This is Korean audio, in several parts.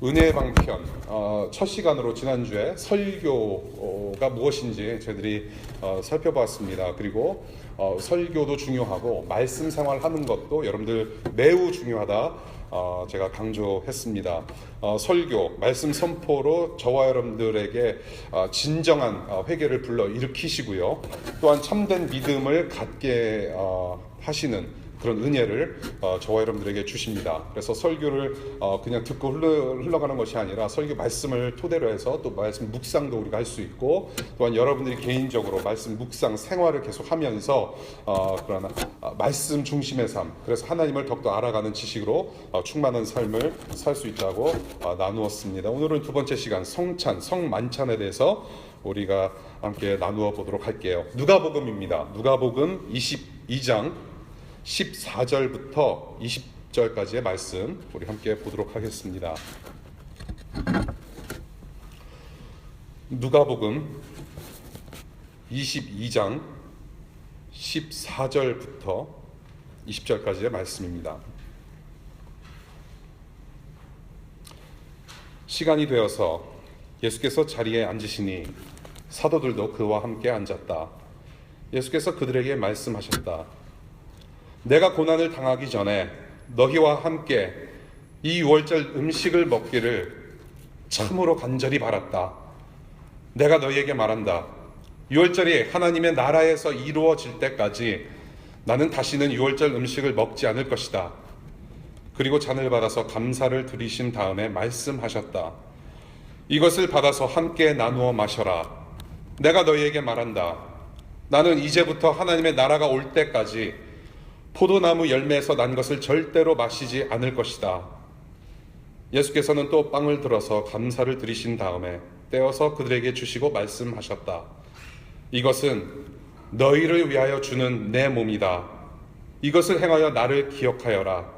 은혜의 방편 첫 시간으로 지난주에 설교가 무엇인지 저희들이 살펴보았습니다. 그리고 설교도 중요하고 말씀 생활하는 것도 여러분들 매우 중요하다 제가 강조했습니다. 설교, 말씀 선포로 저와 여러분들에게 진정한 회개를 불러 일으키시고요. 또한 참된 믿음을 갖게 하시는 그런 은혜를 저와 여러분들에게 주십니다. 그래서 설교를 그냥 듣고 흘러가는 것이 아니라 설교 말씀을 토대로 해서 또 말씀 묵상도 우리가 할 수 있고, 또한 여러분들이 개인적으로 말씀 묵상 생활을 계속 하면서 그러나 말씀 중심의 삶, 그래서 하나님을 더욱더 알아가는 지식으로 충만한 삶을 살 수 있다고 나누었습니다. 오늘은 두 번째 시간 성찬, 성만찬에 대해서 우리가 함께 나누어 보도록 할게요. 누가복음입니다. 누가복음 22장 14절부터 20절까지의 말씀 우리 함께 보도록 하겠습니다. 누가복음 22장 14절부터 20절까지의 말씀입니다. 시간이 되어서 예수께서 자리에 앉으시니 사도들도 그와 함께 앉았다. 예수께서 그들에게 말씀하셨다. 내가 고난을 당하기 전에 너희와 함께 이 유월절 음식을 먹기를 참으로 간절히 바랐다. 내가 너희에게 말한다. 유월절이 하나님의 나라에서 이루어질 때까지 나는 다시는 유월절 음식을 먹지 않을 것이다. 그리고 잔을 받아서 감사를 드리신 다음에 말씀하셨다. 이것을 받아서 함께 나누어 마셔라. 내가 너희에게 말한다. 나는 이제부터 하나님의 나라가 올 때까지 포도나무 열매에서 난 것을 절대로 마시지 않을 것이다. 예수께서는 또 빵을 들어서 감사를 드리신 다음에 떼어서 그들에게 주시고 말씀하셨다. 이것은 너희를 위하여 주는 내 몸이다. 이것을 행하여 나를 기억하여라.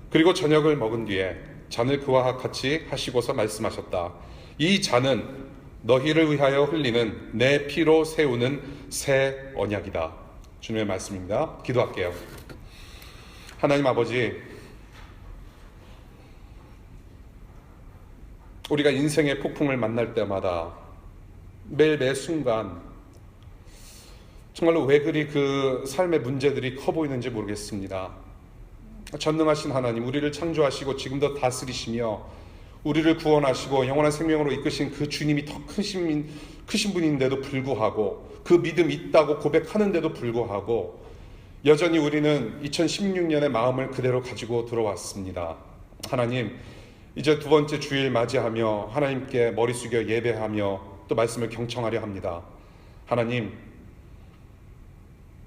그리고 저녁을 먹은 뒤에 잔을 그와 같이 하시고서 말씀하셨다. 이 잔은 너희를 위하여 흘리는 내 피로 세우는 새 언약이다. 주님의 말씀입니다. 기도할게요. 하나님 아버지, 우리가 인생의 폭풍을 만날 때마다 매일 매 순간 정말로 왜 그리 그 삶의 문제들이 커 보이는지 모르겠습니다. 전능하신 하나님, 우리를 창조하시고 지금도 다스리시며 우리를 구원하시고 영원한 생명으로 이끄신 그 주님이 더 크신 분인데도 불구하고, 그 믿음 있다고 고백하는데도 불구하고 여전히 우리는 2016년의 마음을 그대로 가지고 들어왔습니다. 하나님, 이제 두 번째 주일 맞이하며 하나님께 머리 숙여 예배하며 또 말씀을 경청하려 합니다. 하나님,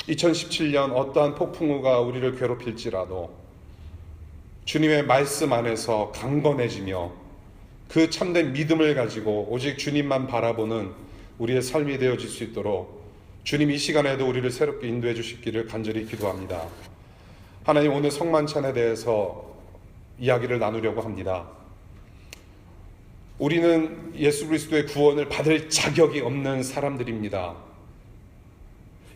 2017년 어떠한 폭풍우가 우리를 괴롭힐지라도 주님의 말씀 안에서 강건해지며 그 참된 믿음을 가지고 오직 주님만 바라보는 우리의 삶이 되어질 수 있도록 주님 이 시간에도 우리를 새롭게 인도해 주시기를 간절히 기도합니다. 하나님, 오늘 성만찬에 대해서 이야기를 나누려고 합니다. 우리는 예수 그리스도의 구원을 받을 자격이 없는 사람들입니다.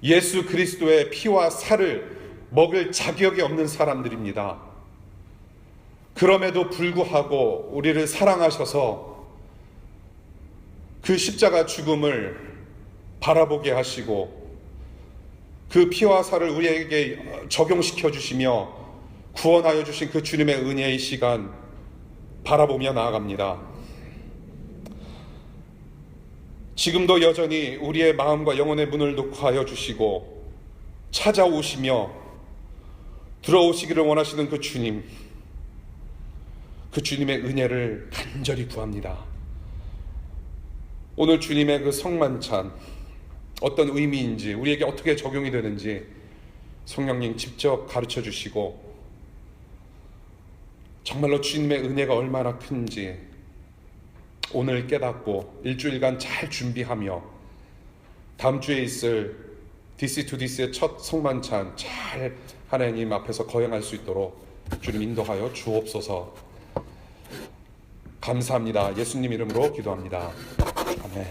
예수 그리스도의 피와 살을 먹을 자격이 없는 사람들입니다. 그럼에도 불구하고 우리를 사랑하셔서 그 십자가 죽음을 바라보게 하시고 그 피와 살을 우리에게 적용시켜 주시며 구원하여 주신 그 주님의 은혜의 시간 바라보며 나아갑니다. 지금도 여전히 우리의 마음과 영혼의 문을 녹화하여 주시고 찾아오시며 들어오시기를 원하시는 그 주님, 그 주님의 은혜를 간절히 구합니다. 오늘 주님의 그 성만찬 어떤 의미인지, 우리에게 어떻게 적용이 되는지 성령님 직접 가르쳐 주시고 정말로 주님의 은혜가 얼마나 큰지 오늘 깨닫고 일주일간 잘 준비하며 다음 주에 있을 DC2DC의 첫 성만찬 잘 하나님 앞에서 거행할 수 있도록 주님 인도하여 주옵소서. 감사합니다. 예수님 이름으로 기도합니다. 아멘.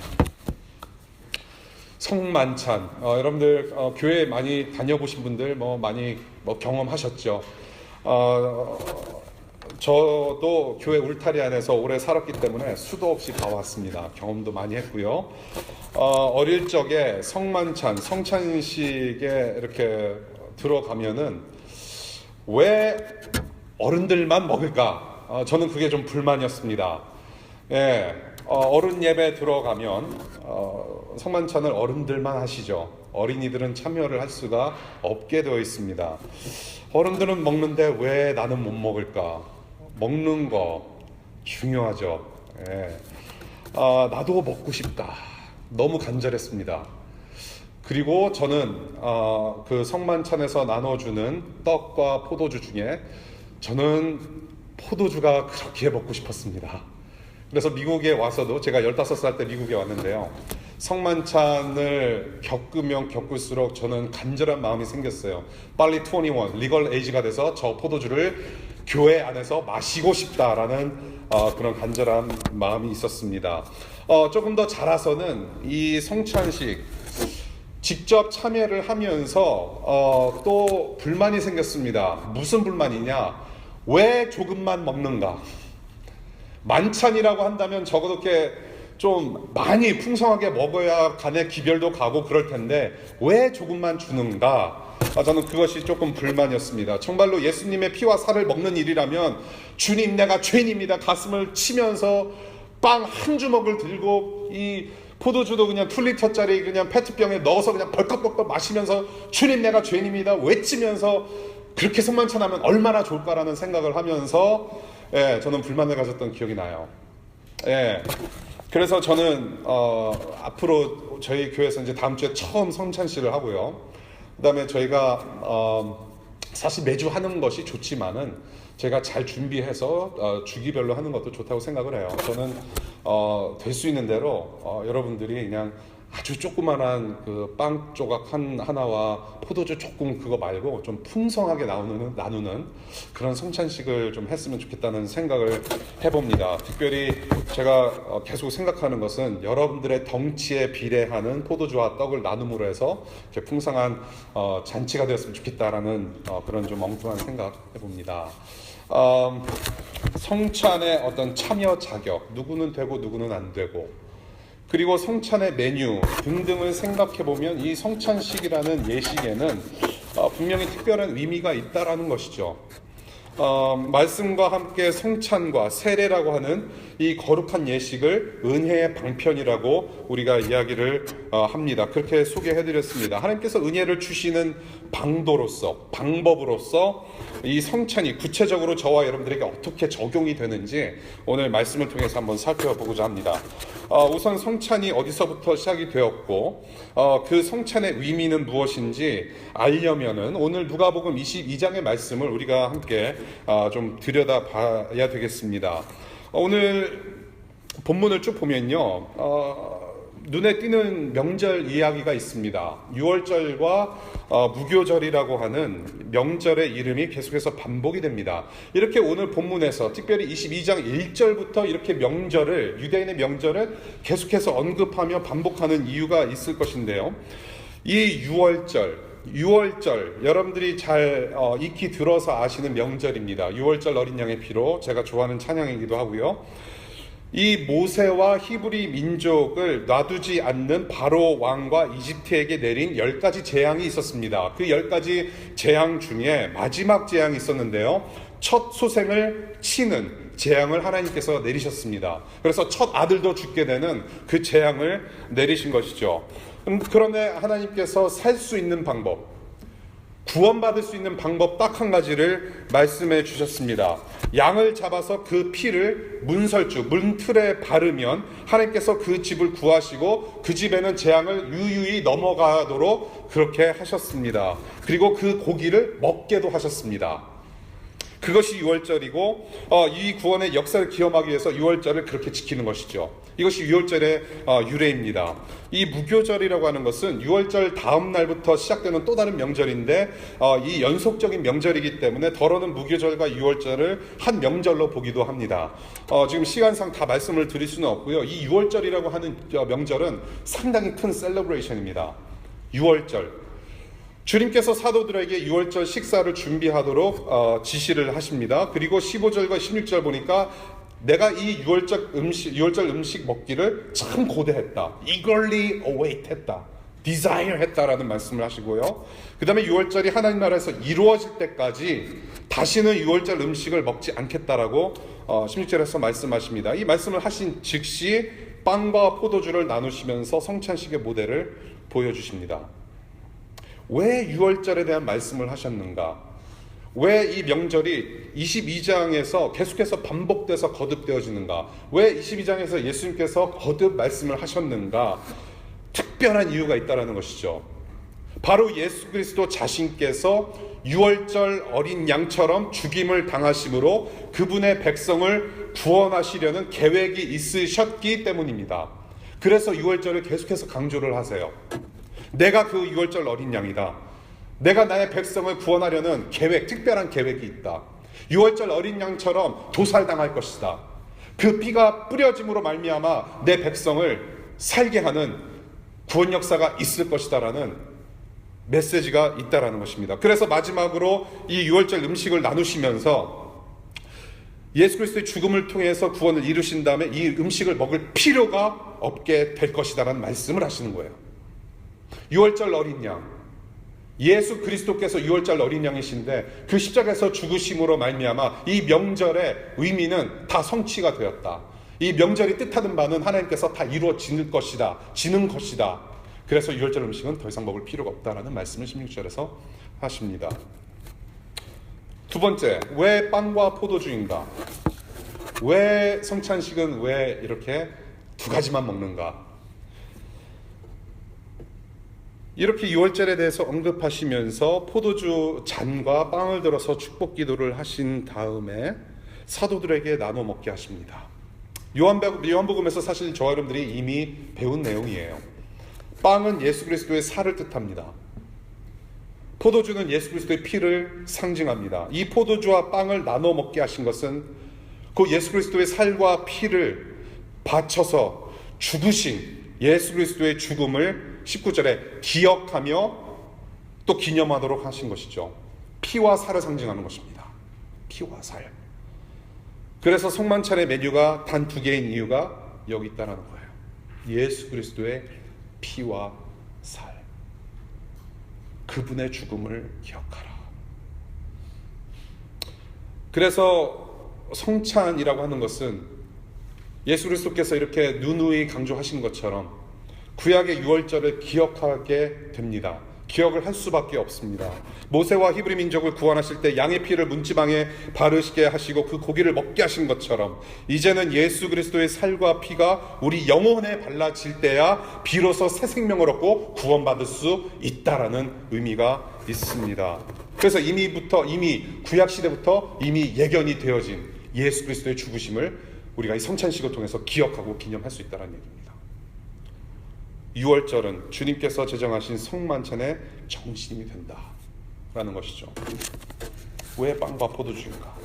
성만찬, 여러분들 교회 많이 다녀보신 분들 많이 경험하셨죠. 저도 교회 울타리 안에서 오래 살았기 때문에 수도 없이 봐왔습니다. 경험도 많이 했고요. 어릴 적에 성만찬, 성찬식에 이렇게 들어가면은 왜 어른들만 먹을까? 저는 그게 좀 불만이었습니다. 예, 어른 예배 들어가면 성만찬을 어른들만 하시죠. 어린이들은 참여를 할 수가 없게 되어 있습니다. 어른들은 먹는데 왜 나는 못 먹을까? 먹는 거 중요하죠. 예. 나도 먹고 싶다. 너무 간절했습니다. 그리고 저는 그 성만찬에서 나눠주는 떡과 포도주 중에 저는 포도주가 그렇게 먹고 싶었습니다. 그래서 미국에 와서도 제가 15살 때 미국에 왔는데요. 성만찬을 겪으면 겪을수록 저는 간절한 마음이 생겼어요. 빨리 21, 리걸 에이지가 돼서 저 포도주를 교회 안에서 마시고 싶다라는 그런 간절한 마음이 있었습니다. 조금 더 자라서는 이 성찬식 직접 참여를 하면서 또 불만이 생겼습니다. 무슨 불만이냐? 왜 조금만 먹는가? 만찬이라고 한다면 적어도 이렇게 좀 많이 풍성하게 먹어야 간의 기별도 가고 그럴 텐데 왜 조금만 주는가? 저는 그것이 조금 불만이었습니다. 정말로 예수님의 피와 살을 먹는 일이라면 주님 내가 죄인입니다. 가슴을 치면서 빵 한 주먹을 들고 이 포도주도 그냥 2리터짜리 그냥 페트병에 넣어서 그냥 벌컥벌컥 마시면서 주님 내가 죄인입니다 외치면서 그렇게 성만찬하면 얼마나 좋을까라는 생각을 하면서 저는 불만을 가졌던 기억이 나요. 그래서 저는 앞으로 저희 교회에서 이제 다음 주에 처음 성찬식을 하고요. 그 다음에 저희가 사실 매주 하는 것이 좋지만은 제가 잘 준비해서 주기별로 하는 것도 좋다고 생각을 해요. 저는 될 수 있는 대로 여러분들이 그냥 아주 조그만한 그 빵 조각 하나와 포도주 조금 그거 말고 좀 풍성하게 나누는 그런 성찬식을 좀 했으면 좋겠다는 생각을 해봅니다. 특별히 제가 계속 생각하는 것은 여러분들의 덩치에 비례하는 포도주와 떡을 나눔으로 해서 이렇게 풍성한 잔치가 되었으면 좋겠다라는 그런 좀 엉뚱한 생각 해봅니다. 성찬의 어떤 참여 자격, 누구는 되고 누구는 안 되고, 그리고 성찬의 메뉴 등등을 생각해보면 이 성찬식이라는 예식에는 분명히 특별한 의미가 있다라는 것이죠. 말씀과 함께 성찬과 세례라고 하는 이 거룩한 예식을 은혜의 방편이라고 우리가 이야기를 합니다. 그렇게 소개해드렸습니다. 하나님께서 은혜를 주시는 방법으로서 이 성찬이 구체적으로 저와 여러분들에게 어떻게 적용이 되는지 오늘 말씀을 통해서 한번 살펴보고자 합니다. 우선 성찬이 어디서부터 시작이 되었고 그 성찬의 의미는 무엇인지 알려면은 오늘 누가복음 22장의 말씀을 우리가 함께 좀 들여다봐야 되겠습니다. 오늘 본문을 쭉 보면요, 눈에 띄는 명절 이야기가 있습니다. 유월절과 무교절이라고 하는 명절의 이름이 계속해서 반복이 됩니다. 이렇게 오늘 본문에서 특별히 22장 1절부터 이렇게 명절을, 유대인의 명절을 계속해서 언급하며 반복하는 이유가 있을 것인데요. 이 유월절 여러분들이 잘 익히 들어서 아시는 명절입니다. 유월절 어린 양의 피로, 제가 좋아하는 찬양이기도 하고요. 이 모세와 히브리 민족을 놔두지 않는 바로 왕과 이집트에게 내린 10가지 재앙이 있었습니다. 그 10가지 재앙 중에 마지막 재앙이 있었는데요, 첫 소생을 치는 재앙을 하나님께서 내리셨습니다. 그래서 첫 아들도 죽게 되는 그 재앙을 내리신 것이죠. 그런데 하나님께서 살 수 있는 방법, 구원받을 수 있는 방법 딱 한 가지를 말씀해 주셨습니다. 양을 잡아서 그 피를 문틀에 바르면 하나님께서 그 집을 구하시고 그 집에는 재앙을 유유히 넘어가도록 그렇게 하셨습니다. 그리고 그 고기를 먹게도 하셨습니다. 그것이 유월절이고 이 구원의 역사를 기억하기 위해서 유월절을 그렇게 지키는 것이죠. 이것이 유월절의 유래입니다. 이 무교절이라고 하는 것은 유월절 다음 날부터 시작되는 또 다른 명절인데 이 연속적인 명절이기 때문에 더러는 무교절과 유월절을 한 명절로 보기도 합니다. 지금 시간상 다 말씀을 드릴 수는 없고요. 이 유월절이라고 하는 명절은 상당히 큰 셀러브레이션입니다. 유월절, 주님께서 사도들에게 유월절 식사를 준비하도록 지시를 하십니다. 그리고 15절과 16절 보니까 내가 이 유월절 음식 먹기를 참 고대했다. eagerly await 했다. desire 했다라는 말씀을 하시고요. 그 다음에 유월절이 하나님 나라에서 이루어질 때까지 다시는 유월절 음식을 먹지 않겠다라고 16절에서 말씀하십니다. 이 말씀을 하신 즉시 빵과 포도주를 나누시면서 성찬식의 모델을 보여주십니다. 왜 유월절에 대한 말씀을 하셨는가? 왜 이 명절이 22장에서 계속해서 반복돼서 거듭되어지는가? 왜 22장에서 예수님께서 거듭 말씀을 하셨는가? 특별한 이유가 있다는 것이죠. 바로 예수 그리스도 자신께서 유월절 어린 양처럼 죽임을 당하심으로 그분의 백성을 구원하시려는 계획이 있으셨기 때문입니다. 그래서 유월절을 계속해서 강조를 하세요. 내가 그 유월절 어린 양이다. 내가 나의 백성을 구원하려는 계획, 특별한 계획이 있다. 유월절 어린 양처럼 도살당할 것이다. 그 피가 뿌려짐으로 말미암아 내 백성을 살게 하는 구원 역사가 있을 것이다라는 메시지가 있다라는 것입니다. 그래서 마지막으로 이 유월절 음식을 나누시면서 예수 그리스도의 죽음을 통해서 구원을 이루신 다음에 이 음식을 먹을 필요가 없게 될 것이다라는 말씀을 하시는 거예요. 유월절 어린 양, 예수 그리스도께서 유월절 어린 양이신데 그 십자가에서 죽으심으로 말미암아 이 명절의 의미는 다 성취가 되었다. 이 명절이 뜻하는 바는 하나님께서 다 이루어지는 것이다. 지는 것이다. 그래서 유월절 음식은 더 이상 먹을 필요가 없다라는 말씀을 16절에서 하십니다. 두 번째, 왜 빵과 포도주인가? 왜 성찬식은 왜 이렇게 두 가지만 먹는가? 이렇게 유월절에 대해서 언급하시면서 포도주 잔과 빵을 들어서 축복 기도를 하신 다음에 사도들에게 나눠 먹게 하십니다. 요한복음에서 사실 저와 여러분들이 이미 배운 내용이에요. 빵은 예수 그리스도의 살을 뜻합니다. 포도주는 예수 그리스도의 피를 상징합니다. 이 포도주와 빵을 나눠 먹게 하신 것은 그 예수 그리스도의 살과 피를 바쳐서 죽으신 예수 그리스도의 죽음을 19절에 기억하며 또 기념하도록 하신 것이죠. 피와 살을 상징하는 것입니다. 피와 살. 그래서 성만찬의 메뉴가 단 두 개인 이유가 여기 있다는 거예요. 예수 그리스도의 피와 살. 그분의 죽음을 기억하라. 그래서 성찬이라고 하는 것은 예수 그리스도께서 이렇게 누누이 강조하신 것처럼 구약의 유월절을 기억하게 됩니다. 기억을 할 수밖에 없습니다. 모세와 히브리 민족을 구원하실 때 양의 피를 문지방에 바르시게 하시고 그 고기를 먹게 하신 것처럼 이제는 예수 그리스도의 살과 피가 우리 영혼에 발라질 때야 비로소 새 생명을 얻고 구원받을 수 있다라는 의미가 있습니다. 그래서 이미 구약 시대부터 이미 예견이 되어진 예수 그리스도의 죽으심을 우리가 이 성찬식을 통해서 기억하고 기념할 수 있다는 얘기입니다. 유월절은 주님께서 제정하신 성만찬의 정신이 된다라는 것이죠. 왜 빵과 포도주인가?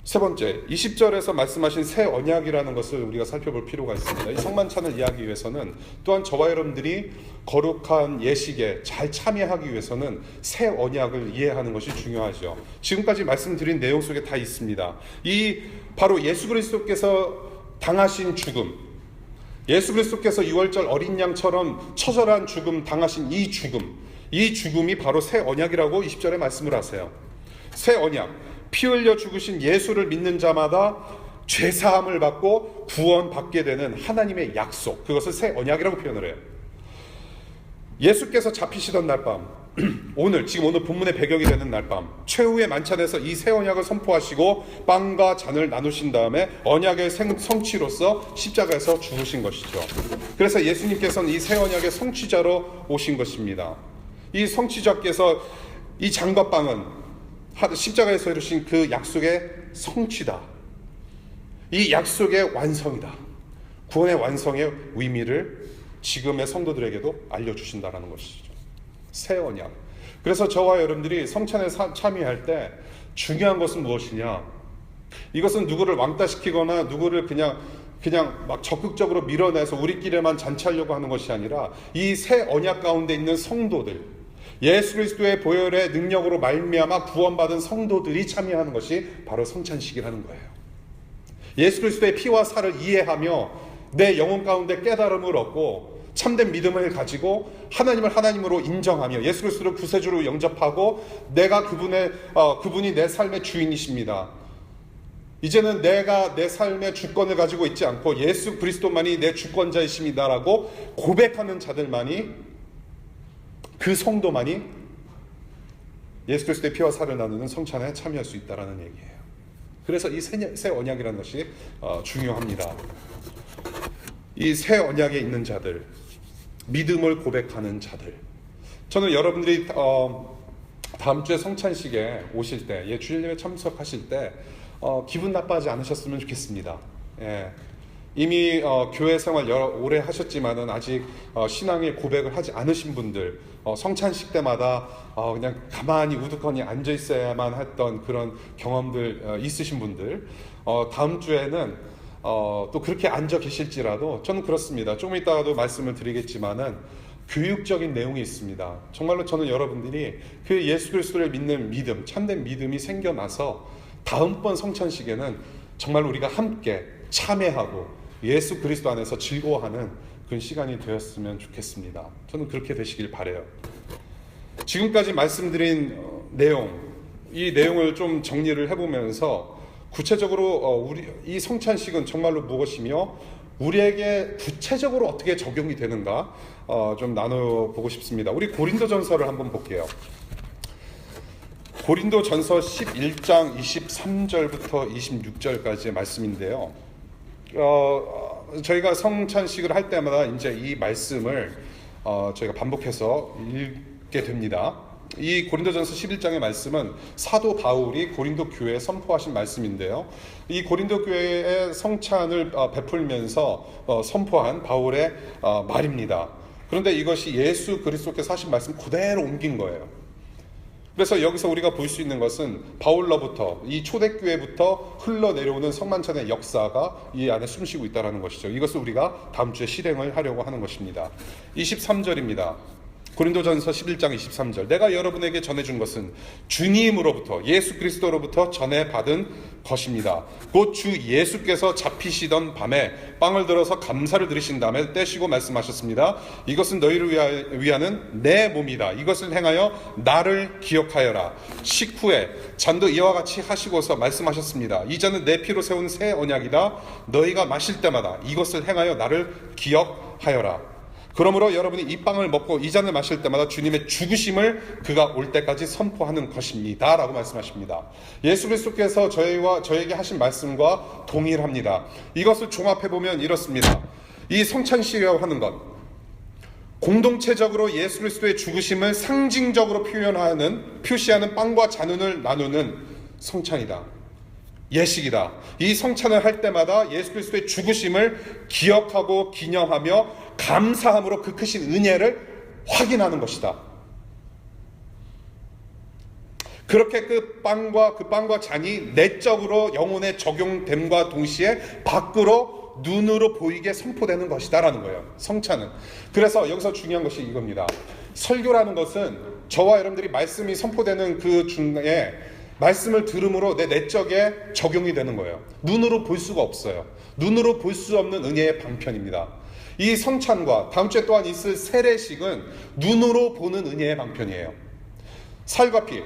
세 번째, 20절에서 말씀하신 새 언약이라는 것을 우리가 살펴볼 필요가 있습니다. 이 성만찬을 이해하기 위해서는 또한 저와 여러분들이 거룩한 예식에 잘 참여하기 위해서는 새 언약을 이해하는 것이 중요하죠. 지금까지 말씀드린 내용 속에 다 있습니다. 이 바로 예수 그리스도께서 당하신 죽음, 예수 그리스도께서 유월절 어린 양처럼 처절한 죽음 당하신 이 죽음이 바로 새 언약이라고 20절에 말씀을 하세요. 새 언약, 피 흘려 죽으신 예수를 믿는 자마다 죄사함을 받고 구원받게 되는 하나님의 약속, 그것을 새 언약이라고 표현을 해요. 예수께서 잡히시던 날밤, 오늘 본문의 배경이 되는 날밤, 최후의 만찬에서 이 새 언약을 선포하시고 빵과 잔을 나누신 다음에 언약의 성취로서 십자가에서 죽으신 것이죠. 그래서 예수님께서는 이 새 언약의 성취자로 오신 것입니다. 이 성취자께서 이 잔과 빵은 십자가에서 이루신 그 약속의 성취다. 이 약속의 완성이다. 구원의 완성의 의미를 지금의 성도들에게도 알려주신다는 것이죠. 새 언약. 그래서 저와 여러분들이 성찬에 참여할 때 중요한 것은 무엇이냐? 이것은 누구를 왕따시키거나 누구를 그냥 그냥 막 적극적으로 밀어내서 우리끼리만 잔치하려고 하는 것이 아니라 이 새 언약 가운데 있는 성도들, 예수 그리스도의 보혈의 능력으로 말미암아 구원받은 성도들이 참여하는 것이 바로 성찬식이라는 거예요. 예수 그리스도의 피와 살을 이해하며 내 영혼 가운데 깨달음을 얻고 참된 믿음을 가지고 하나님을 하나님으로 인정하며 예수 그리스도를 구세주로 영접하고 내가 그분이 내 삶의 주인이십니다. 이제는 내가 내 삶의 주권을 가지고 있지 않고 예수 그리스도만이 내 주권자이십니다라고 고백하는 자들만이, 그 성도만이 예수 그리스도의 피와 살을 나누는 성찬에 참여할 수 있다는 얘기예요. 그래서 이 새 언약이라는 것이 중요합니다. 이 새 언약에 있는 자들, 믿음을 고백하는 자들, 저는 여러분들이 다음 주에 성찬식에 오실 때, 주일예배 참석하실 때 기분 나빠하지 않으셨으면 좋겠습니다. 이미 교회 생활 오래 하셨지만은 아직 신앙의 고백을 하지 않으신 분들, 성찬식 때마다 그냥 가만히 우두커니 앉아 있어야만 했던 그런 경험들 있으신 분들, 다음 주에는 또 그렇게 앉아 계실지라도 저는 그렇습니다. 조금 이따가도 말씀을 드리겠지만은 교육적인 내용이 있습니다. 정말로 저는 여러분들이 그 예수 그리스도를 믿는 믿음, 참된 믿음이 생겨나서 다음번 성찬식에는 정말로 우리가 함께 참회하고 예수 그리스도 안에서 즐거워하는 그런 시간이 되었으면 좋겠습니다. 저는 그렇게 되시길 바라요. 지금까지 말씀드린 내용, 이 내용을 좀 정리를 해보면서 구체적으로 우리 이 성찬식은 정말로 무엇이며 우리에게 구체적으로 어떻게 적용이 되는가 좀 나눠보고 싶습니다. 우리 고린도전서를 한번 볼게요. 고린도전서 11장 23절부터 26절까지의 말씀인데요. 저희가 성찬식을 할 때마다 이제 이 말씀을 저희가 반복해서 읽게 됩니다. 이 고린도전서 11장의 말씀은 사도 바울이 고린도 교회에 선포하신 말씀인데요. 이 고린도 교회의 성찬을 베풀면서 선포한 바울의 말입니다. 그런데 이것이 예수 그리스도께서 하신 말씀 그대로 옮긴 거예요. 그래서 여기서 우리가 볼 수 있는 것은 바울로부터, 이 초대교회부터 흘러내려오는 성만찬의 역사가 이 안에 숨쉬고 있다는 것이죠. 이것을 우리가 다음 주에 실행을 하려고 하는 것입니다. 23절입니다. 고린도전서 11장 23절. 내가 여러분에게 전해준 것은 주님으로부터, 예수 그리스도로부터 전해받은 것입니다. 곧 주 예수께서 잡히시던 밤에 빵을 들어서 감사를 드리신 다음에 떼시고 말씀하셨습니다. 이것은 너희를 위하는 내 몸이다. 이것을 행하여 나를 기억하여라. 식후에 잔도 이와 같이 하시고서 말씀하셨습니다. 이 잔은 내 피로 세운 새 언약이다. 너희가 마실 때마다 이것을 행하여 나를 기억하여라. 그러므로 여러분이 이 빵을 먹고 이 잔을 마실 때마다 주님의 죽으심을 그가 올 때까지 선포하는 것입니다 라고 말씀하십니다. 예수 그리스도께서 저에게 하신 말씀과 동일합니다. 이것을 종합해보면 이렇습니다. 이 성찬식이라고 하는 것, 공동체적으로 예수 그리스도의 죽으심을 상징적으로 표시하는 빵과 잔을 나누는 성찬이다. 예식이다. 이 성찬을 할 때마다 예수 그리스도의 죽으심을 기억하고 기념하며 감사함으로 그 크신 은혜를 확인하는 것이다. 그렇게 그 빵과 잔이 내적으로 영혼에 적용됨과 동시에 밖으로 눈으로 보이게 선포되는 것이다 라는 거예요. 성찬은. 그래서 여기서 중요한 것이 이겁니다. 설교라는 것은 저와 여러분들이 말씀이 선포되는 그 중에 말씀을 들음으로 내 내적에 적용이 되는 거예요. 눈으로 볼 수가 없어요. 눈으로 볼 수 없는 은혜의 방편입니다. 이 성찬과 다음 주에 또한 있을 세례식은 눈으로 보는 은혜의 방편이에요. 살과 피,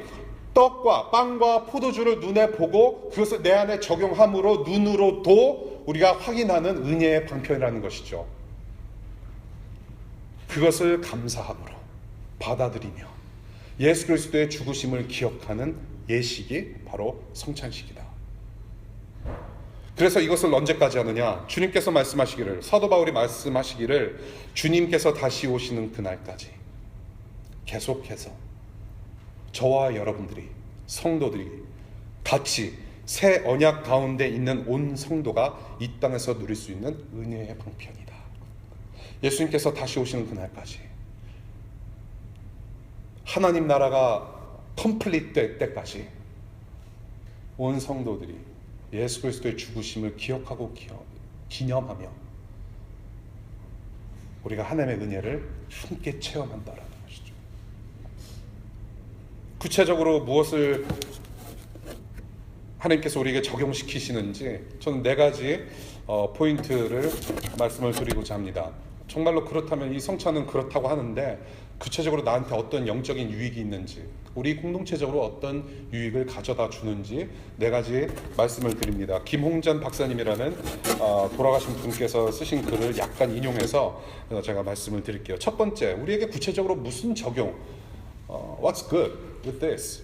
떡과 빵과 포도주를 눈에 보고 그것을 내 안에 적용함으로 눈으로도 우리가 확인하는 은혜의 방편이라는 것이죠. 그것을 감사함으로 받아들이며 예수 그리스도의 죽으심을 기억하는 예식이 바로 성찬식이다. 그래서 이것을 언제까지 하느냐? 주님께서 말씀하시기를, 사도 바울이 말씀하시기를 주님께서 다시 오시는 그날까지 계속해서 저와 여러분들이, 성도들이 같이 새 언약 가운데 있는 온 성도가 이 땅에서 누릴 수 있는 은혜의 방편이다. 예수님께서 다시 오시는 그날까지 하나님 나라가 컴플릿 될 때까지 온 성도들이 예수 그리스도의 죽으심을 기억하고 기념하며 우리가 하나님의 은혜를 함께 체험한다라는 것이죠. 구체적으로 무엇을 하나님께서 우리에게 적용시키시는지 저는 4가지 포인트를 말씀을 드리고자 합니다. 정말로 그렇다면 이 성찬은 그렇다고 하는데 구체적으로 나한테 어떤 영적인 유익이 있는지, 우리 공동체적으로 어떤 유익을 가져다 주는지 4가지 말씀을 드립니다. 김홍전 박사님이라는 돌아가신 분께서 쓰신 글을 약간 인용해서 제가 말씀을 드릴게요. 첫 번째, 우리에게 구체적으로 무슨 적용, What's good with this?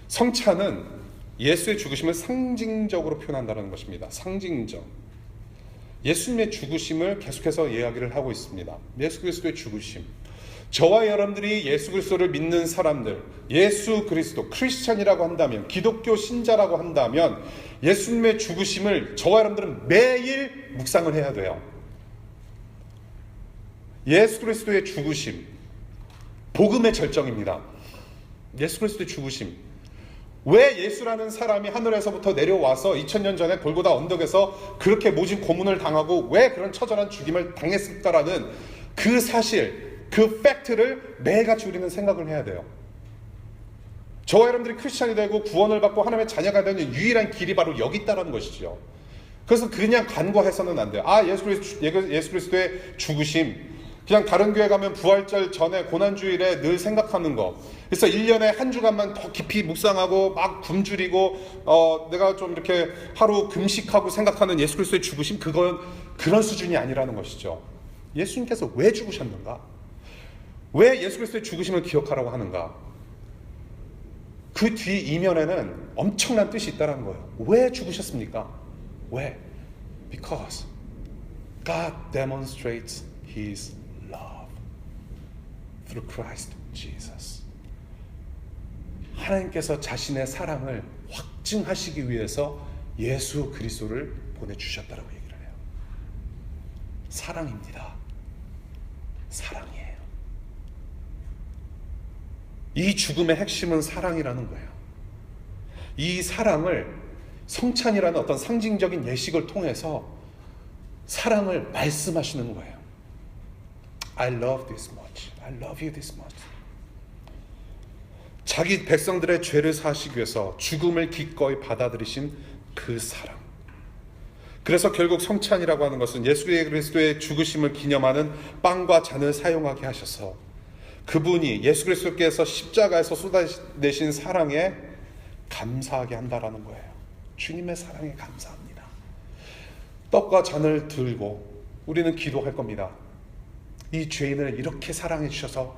성찬은 예수의 죽으심을 상징적으로 표현한다는 것입니다. 상징적. 예수님의 죽으심을 계속해서 이야기를 하고 있습니다. 예수 그리스도의 죽으심. 저와 여러분들이 예수 그리스도를 믿는 사람들, 예수 그리스도, 크리스찬이라고 한다면, 기독교 신자라고 한다면 예수님의 죽으심을 저와 여러분들은 매일 묵상을 해야 돼요. 예수 그리스도의 죽으심, 복음의 절정입니다. 예수 그리스도의 죽으심. 왜 예수라는 사람이 하늘에서부터 내려와서 2000년 전에 골고다 언덕에서 그렇게 모진 고문을 당하고 왜 그런 처절한 죽임을 당했을까라는 그 사실, 그 팩트를 매일같이 우리는 생각을 해야 돼요. 저와 여러분들이 크리스찬이 되고 구원을 받고 하나님의 자녀가 되는 유일한 길이 바로 여기 있다는 것이죠. 그래서 그냥 간과해서는 안 돼요. 예수 그리스도의 죽으심, 그냥 다른 교회 가면 부활절 전에 고난주일에 늘 생각하는 거. 그래서 1년에 한 주간만 더 깊이 묵상하고 막 굶주리고 내가 좀 이렇게 하루 금식하고 생각하는 예수 그리스도의 죽으심, 그건 그런 수준이 아니라는 것이죠. 예수님께서 왜 죽으셨는가? 왜 예수 그리스도의 죽으심을 기억하라고 하는가? 그 뒤 이면에는 엄청난 뜻이 있다는 거예요. 왜 죽으셨습니까? 왜? Because God demonstrates His love through Christ Jesus. 하나님께서 자신의 사랑을 확증하시기 위해서 예수 그리스도를 보내주셨다라고 얘기를 해요. 사랑입니다. 사랑이에요. 이 죽음의 핵심은 사랑이라는 거예요. 이 사랑을 성찬이라는 어떤 상징적인 예식을 통해서 사랑을 말씀하시는 거예요. I love this much. I love you this much. 자기 백성들의 죄를 사하시기 위해서 죽음을 기꺼이 받아들이신 그 사랑. 그래서 결국 성찬이라고 하는 것은 예수 그리스도의 죽으심을 기념하는 빵과 잔을 사용하게 하셔서 그분이 예수 그리스도께서 십자가에서 쏟아내신 사랑에 감사하게 한다라는 거예요. 주님의 사랑에 감사합니다. 떡과 잔을 들고 우리는 기도할 겁니다. 이 죄인을 이렇게 사랑해 주셔서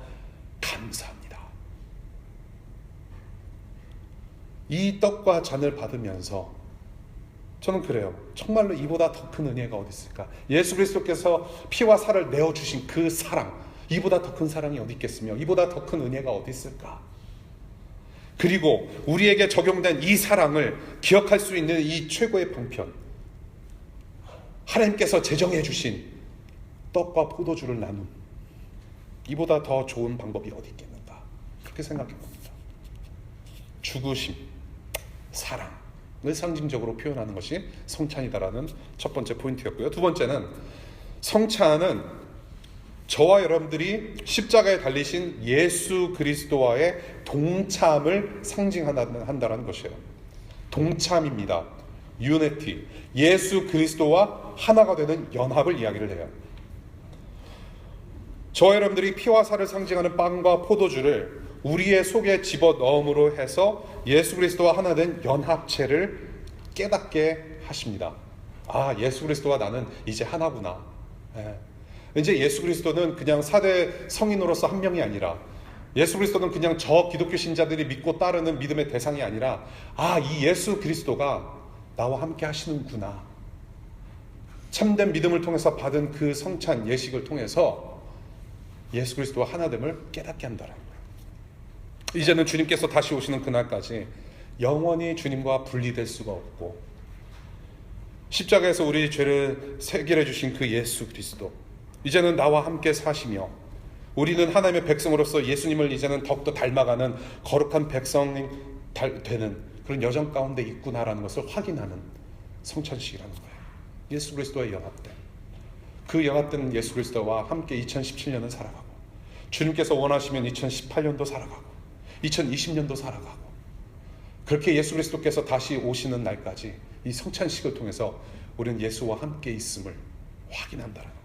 감사합니다. 이 떡과 잔을 받으면서 저는 그래요. 정말로 이보다 더 큰 은혜가 어디 있을까? 예수 그리스도께서 피와 살을 내어주신 그 사랑, 이보다 더 큰 사랑이 어디 있겠으며 이보다 더 큰 은혜가 어디 있을까? 그리고 우리에게 적용된 이 사랑을 기억할 수 있는 이 최고의 방편, 하나님께서 제정해 주신 떡과 포도주를 나눈, 이보다 더 좋은 방법이 어디 있겠는가? 그렇게 생각해 봅니다. 죽으심, 사랑을 상징적으로 표현하는 것이 성찬이다라는 첫 번째 포인트였고요. 두 번째는 성찬은 저와 여러분들이 십자가에 달리신 예수 그리스도와의 동참을 상징한다는 것이에요. 동참입니다. 유니티. 예수 그리스도와 하나가 되는 연합을 이야기를 해요. 저와 여러분들이 피와 살을 상징하는 빵과 포도주를 우리의 속에 집어넣음으로 해서 예수 그리스도와 하나 된 연합체를 깨닫게 하십니다. 예수 그리스도와 나는 이제 하나구나. 이제 예수 그리스도는 그냥 4대 성인으로서 한 명이 아니라, 예수 그리스도는 그냥 저 기독교 신자들이 믿고 따르는 믿음의 대상이 아니라, 이 예수 그리스도가 나와 함께 하시는구나. 참된 믿음을 통해서 받은 그 성찬 예식을 통해서 예수 그리스도와 하나됨을 깨닫게 한다는 거예요. 이제는 주님께서 다시 오시는 그날까지 영원히 주님과 분리될 수가 없고, 십자가에서 우리 죄를 해결해 주신 그 예수 그리스도, 이제는 나와 함께 사시며 우리는 하나님의 백성으로서 예수님을 이제는 더욱더 닮아가는 거룩한 백성이 되는 그런 여정 가운데 있구나라는 것을 확인하는 성찬식이라는 거예요. 예수 그리스도와 연합된, 그 연합된 예수 그리스도와 함께 2017년은 살아가고, 주님께서 원하시면 2018년도 살아가고 2020년도 살아가고, 그렇게 예수 그리스도께서 다시 오시는 날까지 이 성찬식을 통해서 우리는 예수와 함께 있음을 확인한다는 거예요.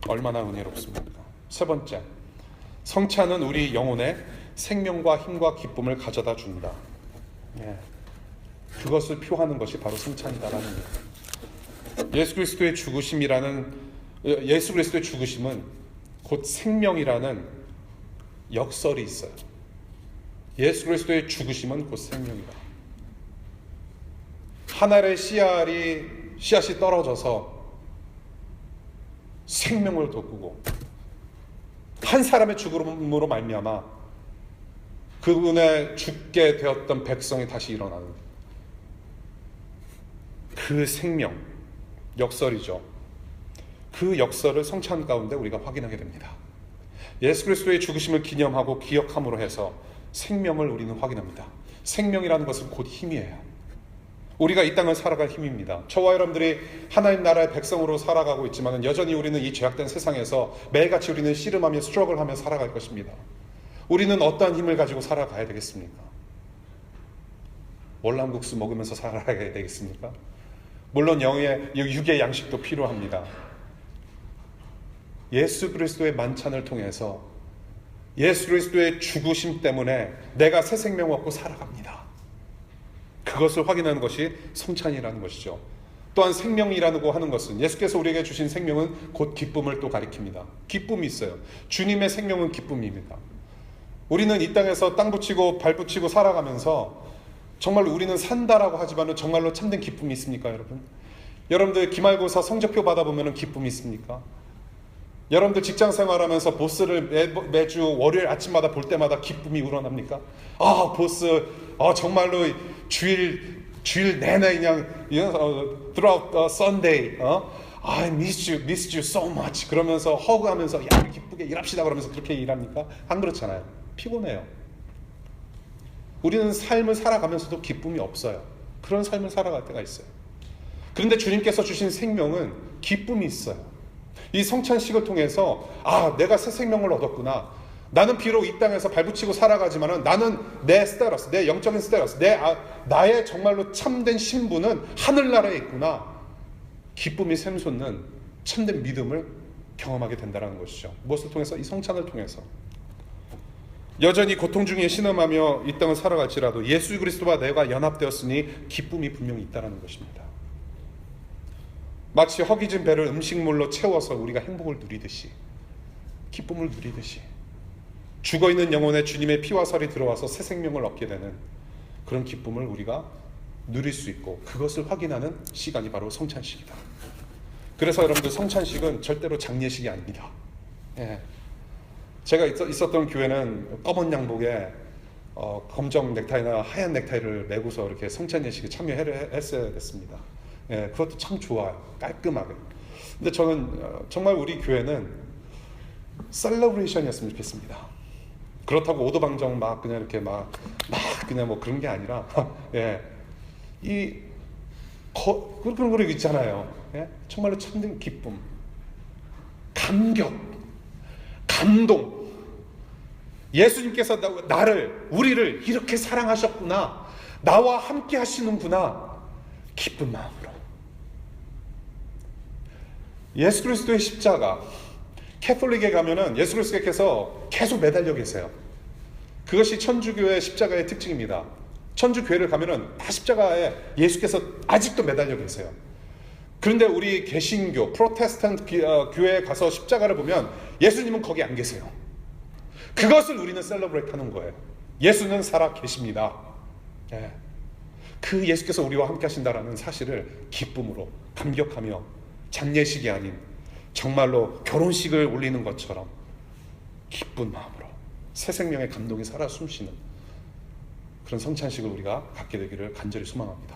얼마나 은혜롭습니까? 세 번째, 성찬은 우리 영혼에 생명과 힘과 기쁨을 가져다 준다. 그것을 표하는 것이 바로 성찬이다라는 거예요. 예수 그리스도의 죽으심은 곧 생명이라는 역설이 있어요. 예수 그리스도의 죽으심은 곧 생명이다. 한 알의 씨앗이 떨어져서 생명을 돋구고, 한 사람의 죽음으로 말미암아 그분의 죽게 되었던 백성이 다시 일어나는 그 생명, 역설이죠. 그 역설을 성찬 가운데 우리가 확인하게 됩니다. 예수 그리스도의 죽으심을 기념하고 기억함으로 해서 생명을 우리는 확인합니다. 생명이라는 것은 곧 힘이에요. 우리가 이 땅을 살아갈 힘입니다. 저와 여러분들이 하나님 나라의 백성으로 살아가고 있지만 여전히 우리는 이 죄악된 세상에서 매일같이 우리는 씨름하며 스트러글하며 살아갈 것입니다. 우리는 어떠한 힘을 가지고 살아가야 되겠습니까? 월남국수 먹으면서 살아가야 되겠습니까? 물론 육의 양식도 필요합니다. 예수 그리스도의 만찬을 통해서 예수 그리스도의 죽으심 때문에 내가 새 생명을 얻고 살아갑니다. 그것을 확인하는 것이 성찬이라는 것이죠. 또한 생명이라고 하는 것은 예수께서 우리에게 주신 생명은 곧 기쁨을 또 가리킵니다. 기쁨이 있어요. 주님의 생명은 기쁨입니다. 우리는 이 땅에서 땅 붙이고 발 붙이고 살아가면서 정말 우리는 산다라고 하지만 정말로 참된 기쁨이 있습니까, 여러분? 여러분들 기말고사 성적표 받아보면 기쁨이 있습니까? 여러분들 직장 생활하면서 보스를 매주 월요일 아침마다 볼 때마다 기쁨이 우러납니까? 보스, 정말로 주일 내내 그냥 throughout the Sunday, I missed you so much 그러면서 허그하면서 야 기쁘게 일합시다 그러면서 그렇게 일합니까? 안 그렇잖아요. 피곤해요. 우리는 삶을 살아가면서도 기쁨이 없어요. 그런 삶을 살아갈 때가 있어요. 그런데 주님께서 주신 생명은 기쁨이 있어요. 이 성찬식을 통해서 내가 새 생명을 얻었구나. 나는 비록 이 땅에서 발붙이고 살아가지만 나는 내 스테러스, 내 영적인 스테러스, 나의 정말로 참된 신분은 하늘나라에 있구나. 기쁨이 샘솟는 참된 믿음을 경험하게 된다는 것이죠. 무엇을 통해서? 이 성찬을 통해서. 여전히 고통 중에 신음하며 이 땅을 살아갈지라도 예수 그리스도와 내가 연합되었으니 기쁨이 분명히 있다는 것입니다. 마치 허기진 배를 음식물로 채워서 우리가 행복을 누리듯이, 기쁨을 누리듯이 죽어있는 영혼에 주님의 피와 살이 들어와서 새 생명을 얻게 되는 그런 기쁨을 우리가 누릴 수 있고, 그것을 확인하는 시간이 바로 성찬식이다. 그래서 여러분들, 성찬식은 절대로 장례식이 아닙니다. 제가 있었던 교회는 검은 양복에 검정 넥타이나 하얀 넥타이를 메고서 이렇게 성찬 예식에 참여했어야 됐습니다. 그것도 참 좋아요. 깔끔하게. 근데 저는 정말 우리 교회는 셀러브레이션이었으면 좋겠습니다. 그렇다고 오도방정 그냥 이렇게 그냥 뭐 그런 게 아니라 그런 거 있잖아요. 정말로 참된 기쁨, 감격, 감동. 예수님께서 우리를 이렇게 사랑하셨구나. 나와 함께 하시는구나. 기쁜 마음으로. 예수 그리스도의 십자가, 캐톨릭에 가면은 예수 그리스도께서 계속 매달려 계세요. 그것이 천주교의 십자가의 특징입니다. 천주교회를 가면은 다 십자가에 예수께서 아직도 매달려 계세요. 그런데 우리 개신교, 프로테스탄트 교회에 가서 십자가를 보면 예수님은 거기 안 계세요. 그것을 우리는 셀러브레이트 하는 거예요. 예수는 살아 계십니다. 그 예수께서 우리와 함께 하신다라는 사실을 기쁨으로, 감격하며, 장례식이 아닌 정말로 결혼식을 올리는 것처럼 기쁜 마음으로 새 생명의 감동이 살아 숨쉬는 그런 성찬식을 우리가 갖게 되기를 간절히 소망합니다.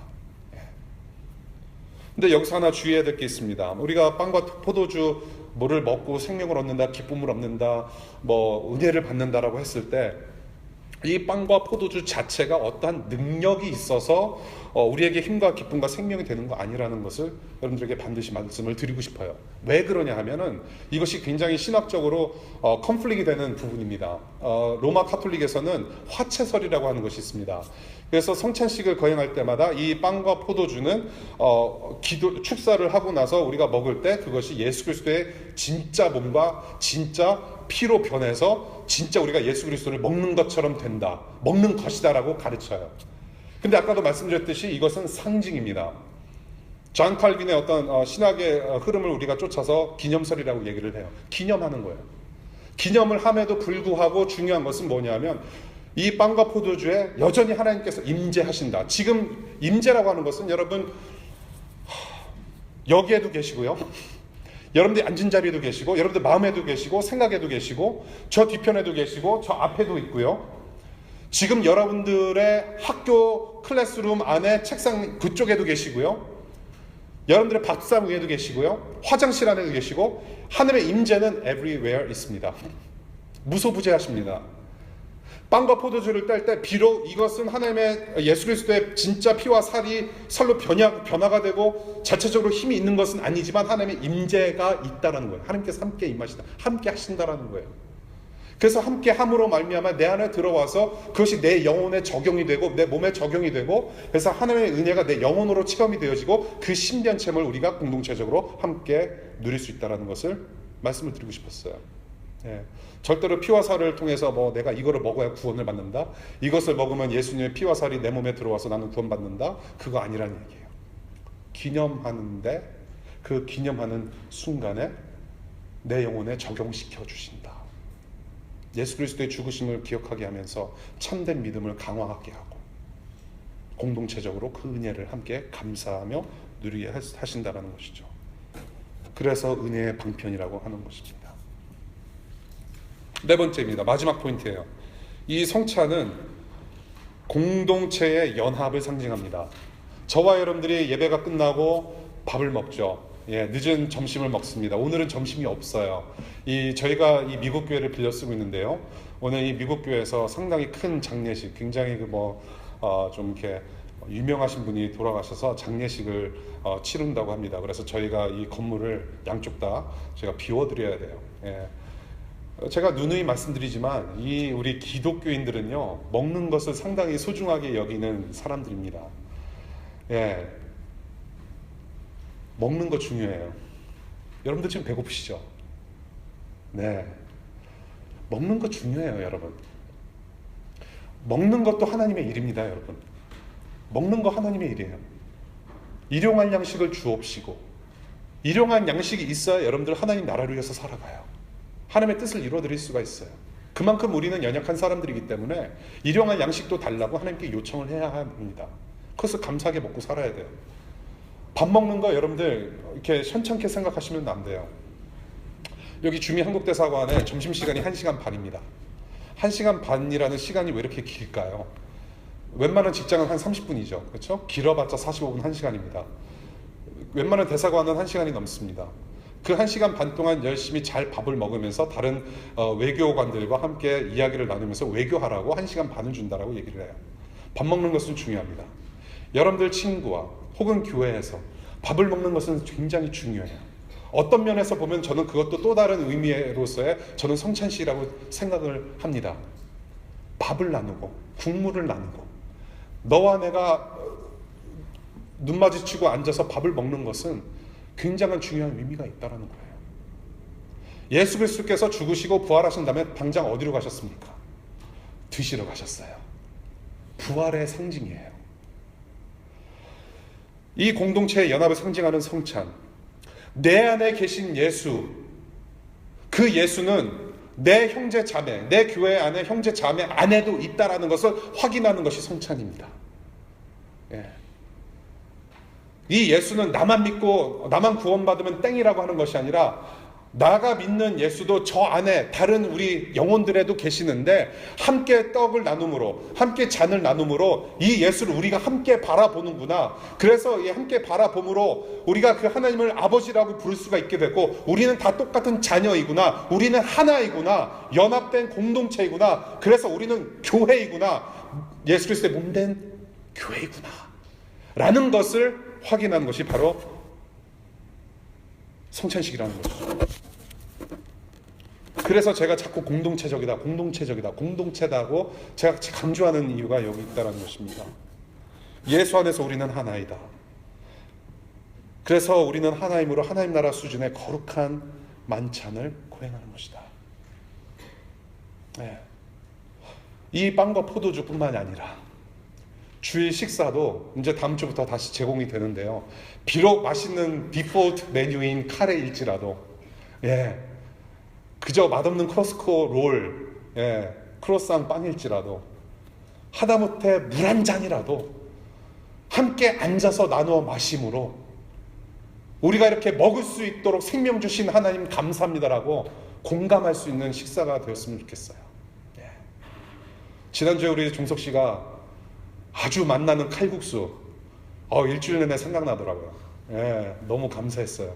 근데 여기서 하나 주의해야 될 게 있습니다. 우리가 빵과 포도주 뭐를 먹고 생명을 얻는다, 기쁨을 얻는다, 은혜를 받는다라고 했을 때 이 빵과 포도주 자체가 어떠한 능력이 있어서 우리에게 힘과 기쁨과 생명이 되는 거 아니라는 것을 여러분들에게 반드시 말씀을 드리고 싶어요. 왜 그러냐 하면은 이것이 굉장히 신학적으로 컨플릭이 되는 부분입니다. 로마 카톨릭에서는 화채설이라고 하는 것이 있습니다. 그래서 성찬식을 거행할 때마다 이 빵과 포도주는 축사를 하고 나서 우리가 먹을 때 그것이 예수 그리스도의 진짜 몸과 진짜 피로 변해서 진짜 우리가 예수 그리스도를 먹는 것처럼 된다, 먹는 것이다라고 가르쳐요. 근데 아까도 말씀드렸듯이 이것은 상징입니다. 존 칼빈의 어떤 신학의 흐름을 우리가 쫓아서 기념설이라고 얘기를 해요. 기념하는 거예요. 기념을 함에도 불구하고 중요한 것은 뭐냐면 이 빵과 포도주에 여전히 하나님께서 임재하신다. 지금 임재라고 하는 것은 여러분 여기에도 계시고요, 여러분들이 앉은 자리에도 계시고, 여러분들 마음에도 계시고, 생각에도 계시고, 저 뒤편에도 계시고, 저 앞에도 있고요. 지금 여러분들의 학교 클래스룸 안에 책상 그쪽에도 계시고요, 여러분들의 밥상 위에도 계시고요, 화장실 안에도 계시고, 하늘의 임재는 everywhere 있습니다. 무소부재하십니다. 빵과 포도주를 뗄 때 비록 이것은 하나님의 예수 그리스도의 진짜 피와 살이 살로 변화가 되고 자체적으로 힘이 있는 것은 아니지만 하나님의 임재가 있다라는 거예요. 하나님께서 함께 임하신다, 함께 하신다라는 거예요. 그래서 함께 함으로 말미암아 내 안에 들어와서 그것이 내 영혼에 적용이 되고 내 몸에 적용이 되고, 그래서 하나님의 은혜가 내 영혼으로 체험이 되어지고 그 신변체험을 우리가 공동체적으로 함께 누릴 수 있다라는 것을 말씀을 드리고 싶었어요. 예. 절대로 피와 살을 통해서 내가 이거를 먹어야 구원을 받는다, 이것을 먹으면 예수님의 피와 살이 내 몸에 들어와서 나는 구원받는다, 그거 아니라는 얘기예요. 기념하는데 그 기념하는 순간에 내 영혼에 적용시켜 주신다. 예수 그리스도의 죽으심을 기억하게 하면서 참된 믿음을 강화하게 하고 공동체적으로 그 은혜를 함께 감사하며 누리게 하신다는 것이죠. 그래서 은혜의 방편이라고 하는 것입니다. 네 번째입니다. 마지막 포인트예요. 이 성찬은 공동체의 연합을 상징합니다. 저와 여러분들이 예배가 끝나고 밥을 먹죠. 늦은 점심을 먹습니다. 오늘은 점심이 없어요. 저희가 이 미국 교회를 빌려 쓰고 있는데요. 오늘 이 미국 교회에서 상당히 큰 장례식, 굉장히 좀 이렇게 유명하신 분이 돌아가셔서 장례식을 치른다고 합니다. 그래서 저희가 이 건물을 양쪽 다 제가 비워드려야 돼요. 제가 누누이 말씀드리지만 우리 기독교인들은요, 먹는 것을 상당히 소중하게 여기는 사람들입니다. 먹는 거 중요해요. 여러분들 지금 배고프시죠? 네. 먹는 거 중요해요, 여러분. 먹는 것도 하나님의 일입니다, 여러분. 먹는 거 하나님의 일이에요. 일용할 양식을 주옵시고, 일용할 양식이 있어야 여러분들 하나님 나라를 위해서 살아가요. 하나님의 뜻을 이루어드릴 수가 있어요. 그만큼 우리는 연약한 사람들이기 때문에 일용할 양식도 달라고 하나님께 요청을 해야 합니다. 그것을 감사하게 먹고 살아야 돼요. 밥 먹는 거 여러분들 이렇게 현찮게 생각하시면 안 돼요. 여기 주미한국대사관에 점심시간이 1시간 반입니다. 1시간 반이라는 시간이 왜 이렇게 길까요? 웬만한 직장은 한 30분이죠. 그렇죠? 길어봤자 45분 1시간입니다. 웬만한 대사관은 1시간이 넘습니다. 그 1시간 반 동안 열심히 잘 밥을 먹으면서 다른 외교관들과 함께 이야기를 나누면서 외교하라고 1시간 반을 준다라고 얘기를 해요. 밥 먹는 것은 중요합니다. 여러분들 친구와 혹은 교회에서 밥을 먹는 것은 굉장히 중요해요. 어떤 면에서 보면 저는 그것도 또 다른 의미로서의 저는 성찬식이라고 생각을 합니다. 밥을 나누고 국물을 나누고 너와 내가 눈 마주치고 앉아서 밥을 먹는 것은 굉장한 중요한 의미가 있다는 거예요. 예수 그리스도께서 죽으시고 부활하신 다음에 당장 어디로 가셨습니까? 드시러 가셨어요. 부활의 상징이에요. 이 공동체의 연합을 상징하는 성찬, 내 안에 계신 예수, 그 예수는 내 형제 자매, 내 교회 안에 형제 자매 안에도 있다라는 것을 확인하는 것이 성찬입니다. 이 예수는 나만 믿고 나만 구원받으면 땡이라고 하는 것이 아니라 나가 믿는 예수도 저 안에 다른 우리 영혼들에도 계시는데 함께 떡을 나눔으로, 함께 잔을 나눔으로 이 예수를 우리가 함께 바라보는구나. 그래서 이 함께 바라봄으로 우리가 그 하나님을 아버지라고 부를 수가 있게 되고, 우리는 다 똑같은 자녀이구나, 우리는 하나이구나, 연합된 공동체이구나, 그래서 우리는 교회이구나, 예수 그리스도의 몸된 교회이구나 라는 것을 확인하는 것이 바로 성찬식이라는 것이죠. 그래서 제가 자꾸 공동체적이다, 공동체다고 제가 강조하는 이유가 여기 있다는 것입니다. 예수 안에서 우리는 하나이다. 그래서 우리는 하나임으로 하나님 나라 수준의 거룩한 만찬을 고행하는 것이다. 네. 이 빵과 포도주뿐만이 아니라 주일 식사도 이제 다음 주부터 다시 제공이 되는데요. 비록 맛있는 디폴트 메뉴인 카레일지라도, 그저 맛없는 크로스코 롤, 크로스상 빵일지라도, 하다못해 물 한 잔이라도 함께 앉아서 나누어 마심으로 우리가 이렇게 먹을 수 있도록 생명 주신 하나님 감사합니다라고 공감할 수 있는 식사가 되었으면 좋겠어요. 지난주에 우리 종석 씨가 아주 맛나는 칼국수, 일주일 내내 생각나더라고요. 너무 감사했어요.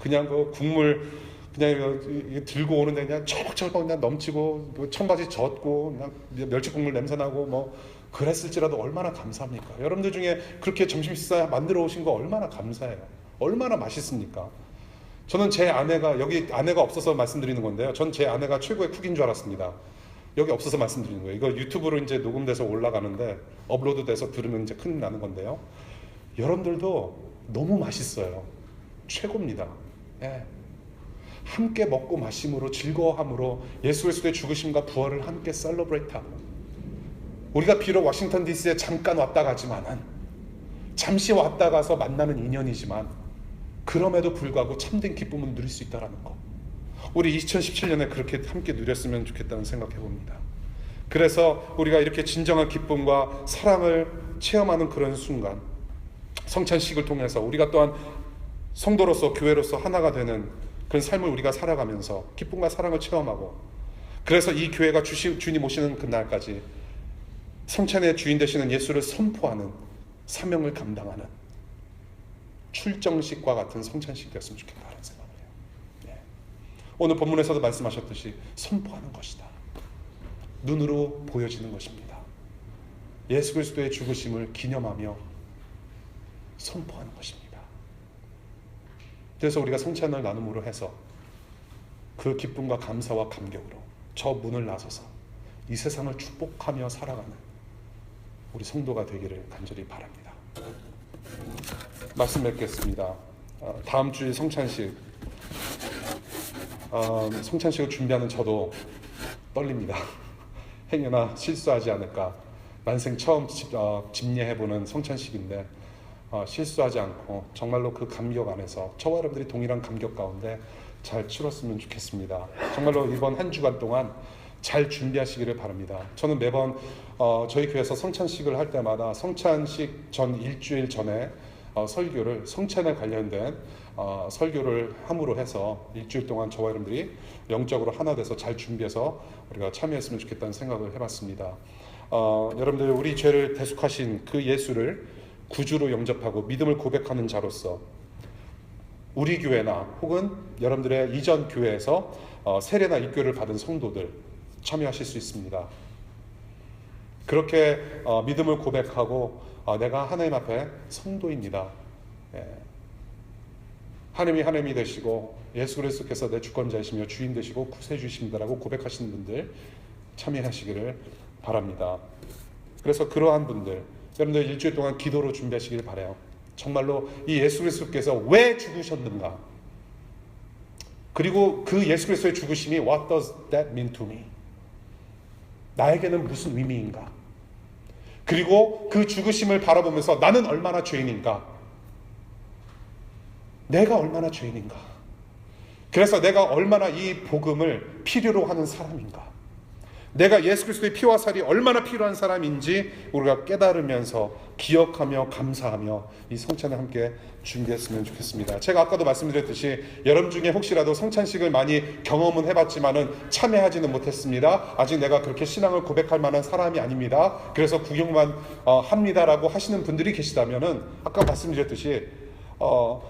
그냥 그 국물 그냥 들고 오는데 그냥 철벅철벅 그냥 넘치고, 청바지 젖고, 그냥 멸치국물 냄새나고 뭐 그랬을지라도 얼마나 감사합니까? 여러분들 중에 그렇게 점심 식사 만들어 오신 거 얼마나 감사해요. 얼마나 맛있습니까? 저는 제 아내가, 여기 아내가 없어서 말씀드리는 건데요, 전 제 아내가 최고의 쿡인 줄 알았습니다. 여기 없어서 말씀드리는 거예요. 이거 유튜브로 이제 녹음돼서 올라가는데, 업로드돼서 들으면 이제 큰일 나는 건데요, 여러분들도 너무 맛있어요. 최고입니다. 함께 먹고 마심으로, 즐거워함으로 예수 그리스도의 죽으심과 부활을 함께 셀러브레이트하고, 우리가 비록 워싱턴 DC에 잠깐 왔다 가지만은, 잠시 왔다 가서 만나는 인연이지만 그럼에도 불구하고 참된 기쁨을 누릴 수 있다는 거, 우리 2017년에 그렇게 함께 누렸으면 좋겠다는 생각해 봅니다. 그래서 우리가 이렇게 진정한 기쁨과 사랑을 체험하는 그런 순간, 성찬식을 통해서 우리가 또한 성도로서, 교회로서 하나가 되는 그런 삶을 우리가 살아가면서 기쁨과 사랑을 체험하고, 그래서 이 교회가 주님 오시는 그날까지 성찬의 주인 되시는 예수를 선포하는 사명을 감당하는 출정식과 같은 성찬식이 되었으면 좋겠다는 생각을 해요. 오늘 본문에서도 말씀하셨듯이 선포하는 것이다. 눈으로 보여지는 것입니다. 예수 그리스도의 죽으심을 기념하며 선포하는 것입니다. 그래서 우리가 성찬을 나눔으로 해서 그 기쁨과 감사와 감격으로 저 문을 나서서 이 세상을 축복하며 살아가는 우리 성도가 되기를 간절히 바랍니다. 말씀 맺겠습니다. 다음 주에 성찬식, 성찬식을 준비하는 저도 떨립니다. 행여나 실수하지 않을까. 난생 처음 집례해보는 성찬식인데 실수하지 않고 정말로 그 감격 안에서 저와 여러분들이 동일한 감격 가운데 잘 치렀으면 좋겠습니다. 정말로 이번 한 주간 동안 잘 준비하시기를 바랍니다. 저는 매번 저희 교회에서 성찬식을 할 때마다 성찬식 전 일주일 전에 설교를, 성찬에 관련된 설교를 함으로 해서 일주일 동안 저와 여러분들이 영적으로 하나 돼서 잘 준비해서 우리가 참여했으면 좋겠다는 생각을 해봤습니다. 여러분들, 우리 죄를 대속하신 그 예수를 구주로 영접하고 믿음을 고백하는 자로서 우리 교회나 혹은 여러분들의 이전 교회에서 세례나 입교를 받은 성도들 참여하실 수 있습니다. 그렇게 믿음을 고백하고 내가 하나님 앞에 성도입니다. 하나님이 되시고 예수 그리스도께서 내 주권자이시며 주인 되시고 구세주이십니다라고 고백하시는 분들 참여하시기를 바랍니다. 그래서 그러한 분들, 여러분들 일주일 동안 기도로 준비하시길 바라요. 정말로 이 예수 그리스도께서 왜 죽으셨는가, 그리고 그 예수 그리스도의 죽으심이 What does that mean to me? 나에게는 무슨 의미인가? 그리고 그 죽으심을 바라보면서 나는 얼마나 죄인인가? 내가 얼마나 죄인인가? 그래서 내가 얼마나 이 복음을 필요로 하는 사람인가? 내가 예수 그리스도의 피와 살이 얼마나 필요한 사람인지 우리가 깨달으면서 기억하며 감사하며 이 성찬을 함께 준비했으면 좋겠습니다. 제가 아까도 말씀드렸듯이 여러분 중에 혹시라도 성찬식을 많이 경험은 해봤지만은 참여하지는 못했습니다. 아직 내가 그렇게 신앙을 고백할 만한 사람이 아닙니다. 그래서 구경만 합니다라고 하시는 분들이 계시다면은 아까 말씀드렸듯이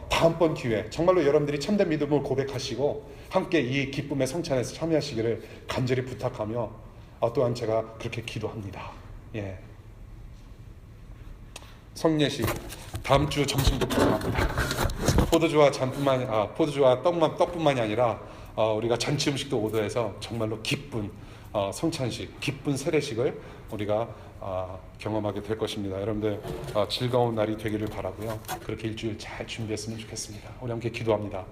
다음번 기회 정말로 여러분들이 참된 믿음을 고백하시고 함께 이 기쁨의 성찬에서 참여하시기를 간절히 부탁하며 또한 제가 그렇게 기도합니다. 예. 성례식 다음 주 점심부터 합니다. 포도주와 떡뿐만이 아니라 우리가 잔치 음식도 오더해서 정말로 기쁜 성찬식, 기쁜 세례식을 우리가 경험하게 될 것입니다. 여러분들 즐거운 날이 되기를 바라고요. 그렇게 일주일 잘 준비했으면 좋겠습니다. 우리 함께 기도합니다.